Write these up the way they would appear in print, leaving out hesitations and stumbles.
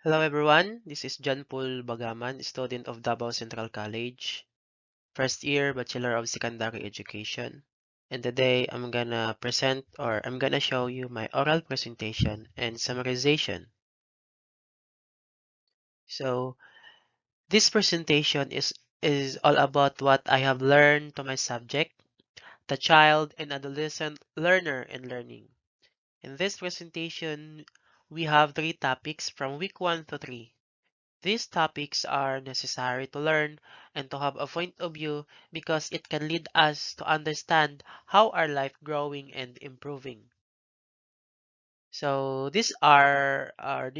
Hello everyone, this is John Paul Bagaman, student of Davao Central College, first year Bachelor of Secondary Education. And today I'm gonna show you my oral presentation and summarization. So this presentation is all about what I have learned to my subject, the child and adolescent learner and learning. In this presentation, we have three topics from week 1 to 3. These topics are necessary to learn and to have a point of view because it can lead us to understand how our life growing and improving. So these are our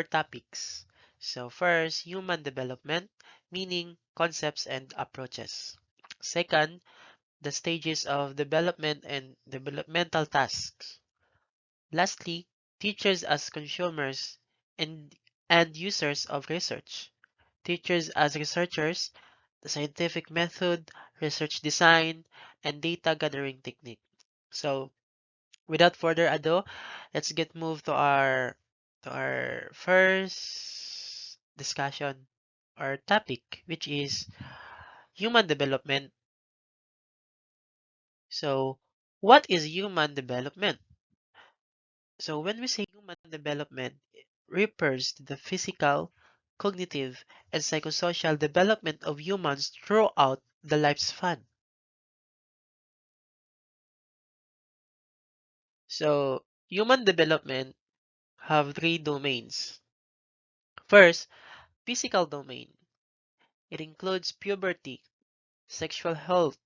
topics. So first, human development, meaning concepts and approaches. Second, the stages of development and developmental tasks. Lastly, teachers as consumers and users of research. Teachers as researchers, the scientific method, research design, and data gathering technique. So, without further ado, let's get moved to our first discussion or topic, which is human development. So, what is human development? So, when we say human development, it refers to the physical, cognitive, and psychosocial development of humans throughout the lifespan. So, human development have three domains. First, physical domain. It includes puberty, sexual health,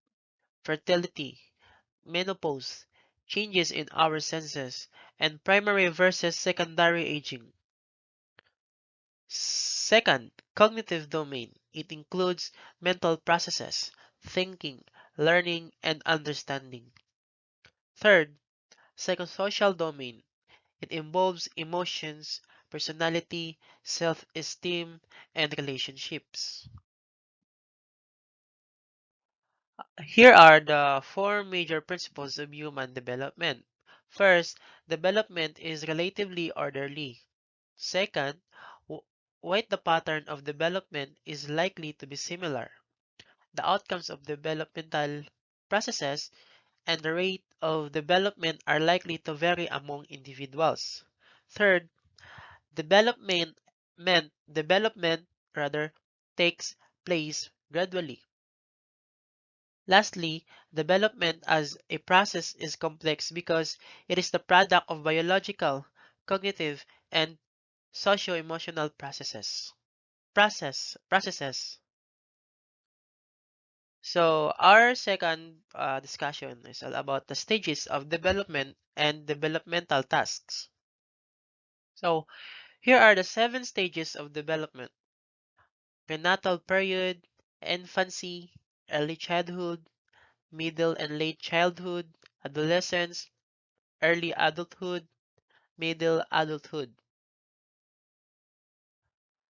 fertility, menopause, changes in our senses, and primary versus secondary aging. Second, cognitive domain. It includes mental processes, thinking, learning, and understanding. Third, psychosocial domain. It involves emotions, personality, self-esteem, and relationships. Here are the four major principles of human development. First, development is relatively orderly. Second, what the pattern of development is likely to be similar. The outcomes of developmental processes and the rate of development are likely to vary among individuals. Third, development rather takes place gradually. Lastly, development as a process is complex because it is the product of biological, cognitive, and socio-emotional processes. So our second discussion is all about the stages of development and developmental tasks. So here are the 7 stages of development: prenatal period, infancy, early childhood, middle and late childhood, adolescence, early adulthood, middle adulthood.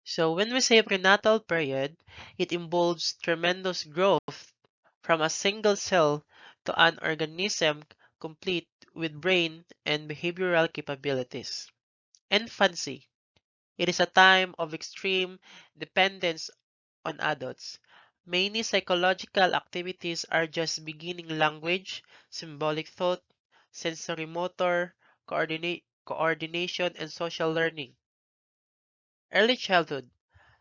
So when we say prenatal period, it involves tremendous growth from a single cell to an organism complete with brain and behavioral capabilities. Infancy. It is a time of extreme dependence on adults. Many psychological activities are just beginning: language, symbolic thought, sensory motor, coordination, and social learning. Early childhood.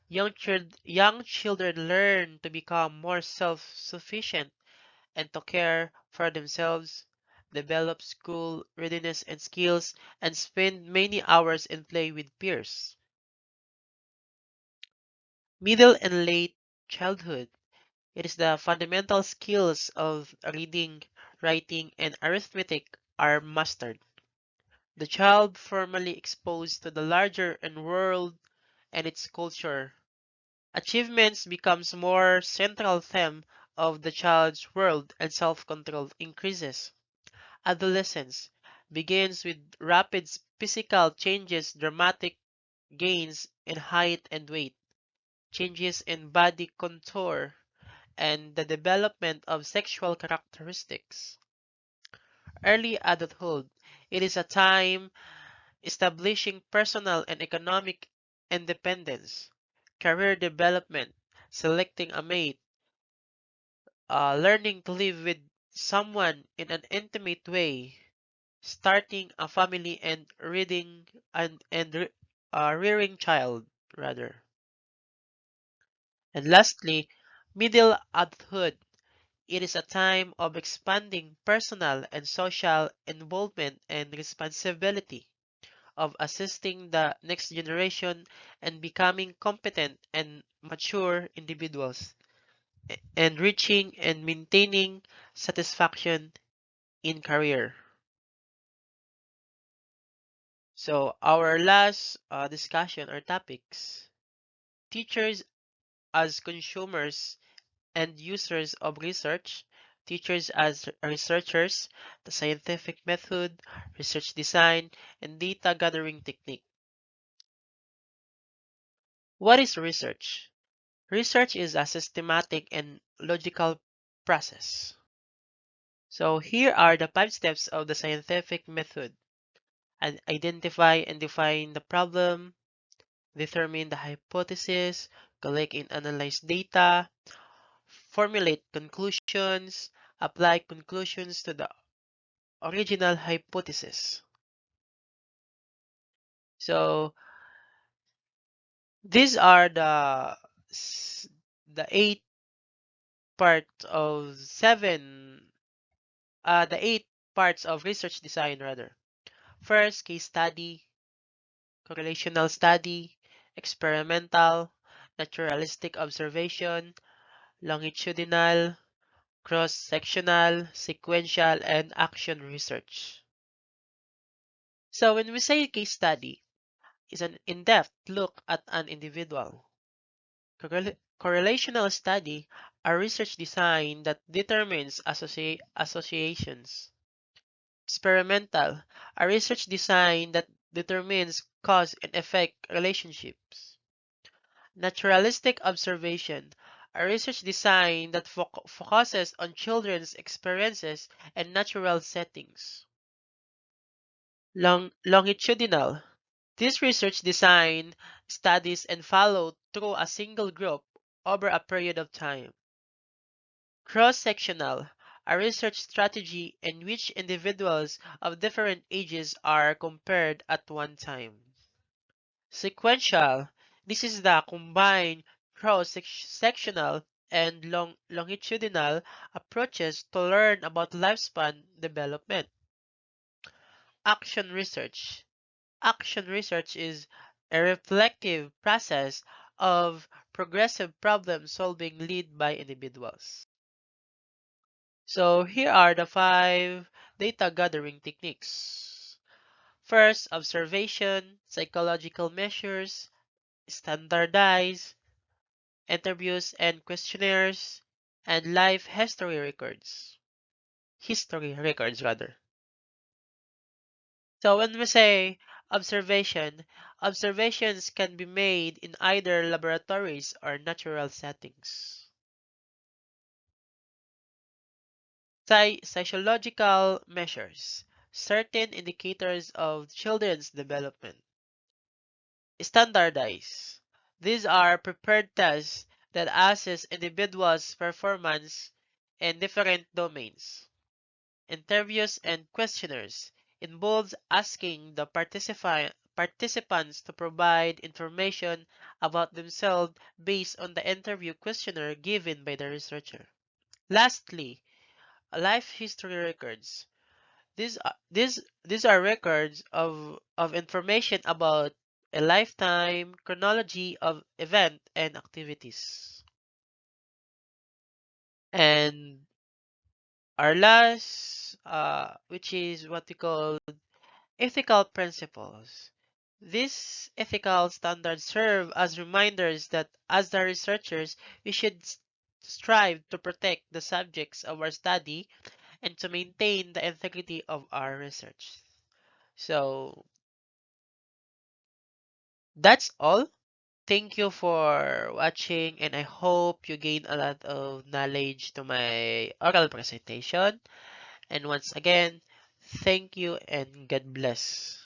Young children learn to become more self-sufficient and to care for themselves, develop school readiness and skills, and spend many hours in play with peers. Middle and late childhood. It is the fundamental skills of reading, writing, and arithmetic are mastered. The child formally exposed to the larger world and its culture. Achievements becomes more central theme of the child's world and self-control increases. Adolescence begins with rapid physical changes, dramatic gains in height and weight, changes in body contour, and the development of sexual characteristics. Early adulthood. It is a time establishing personal and economic independence, career development, selecting a mate, learning to live with someone in an intimate way, starting a family and rearing child rather. And lastly, middle adulthood. It is a time of expanding personal and social involvement and responsibility, of assisting the next generation and becoming competent and mature individuals, and reaching and maintaining satisfaction in career. So our last discussion or topics: teachers as consumers and users of research, teachers as researchers, the scientific method, research design, and data gathering technique. What is research? Research is a systematic and logical process. So here are the 5 steps of the scientific method. Identify and define the problem, determine the hypothesis, collect and analyze data, formulate conclusions, apply conclusions to the original hypothesis. So these are the 8 parts of research design rather. First, case study, correlational study, experimental, naturalistic observation, longitudinal, cross-sectional, sequential, and action research. So when we say case study, it's an in-depth look at an individual. Correlational study, a research design that determines associations. Experimental, a research design that determines cause and effect relationships. Naturalistic observation, a research design that focuses on children's experiences and natural settings. Longitudinal, this research design studies and follow through a single group over a period of time. Cross-sectional, a research strategy in which individuals of different ages are compared at one time. Sequential, this is the combined cross-sectional and longitudinal approaches to learn about lifespan development. Action research. Action research is a reflective process of progressive problem solving led by individuals. So here are the 5 data gathering techniques. First, observation, psychological measures, standardized interviews and questionnaires, and life history records. History records rather. So when we say observation, observations can be made in either laboratories or natural settings. Psychological measures, certain indicators of children's development. Standardized. These are prepared tests that assess individuals' performance in different domains. Interviews and questionnaires involves asking the participants to provide information about themselves based on the interview questionnaire given by the researcher. Lastly, life history records. These are records of information about a lifetime chronology of event and activities. And our last, which is what we call ethical principles. These ethical standards serve as reminders that as the researchers, we should strive to protect the subjects of our study and to maintain the integrity of our research. So that's all. Thank you for watching, and I hope you gain a lot of knowledge to my oral presentation. And once again, thank you and God bless.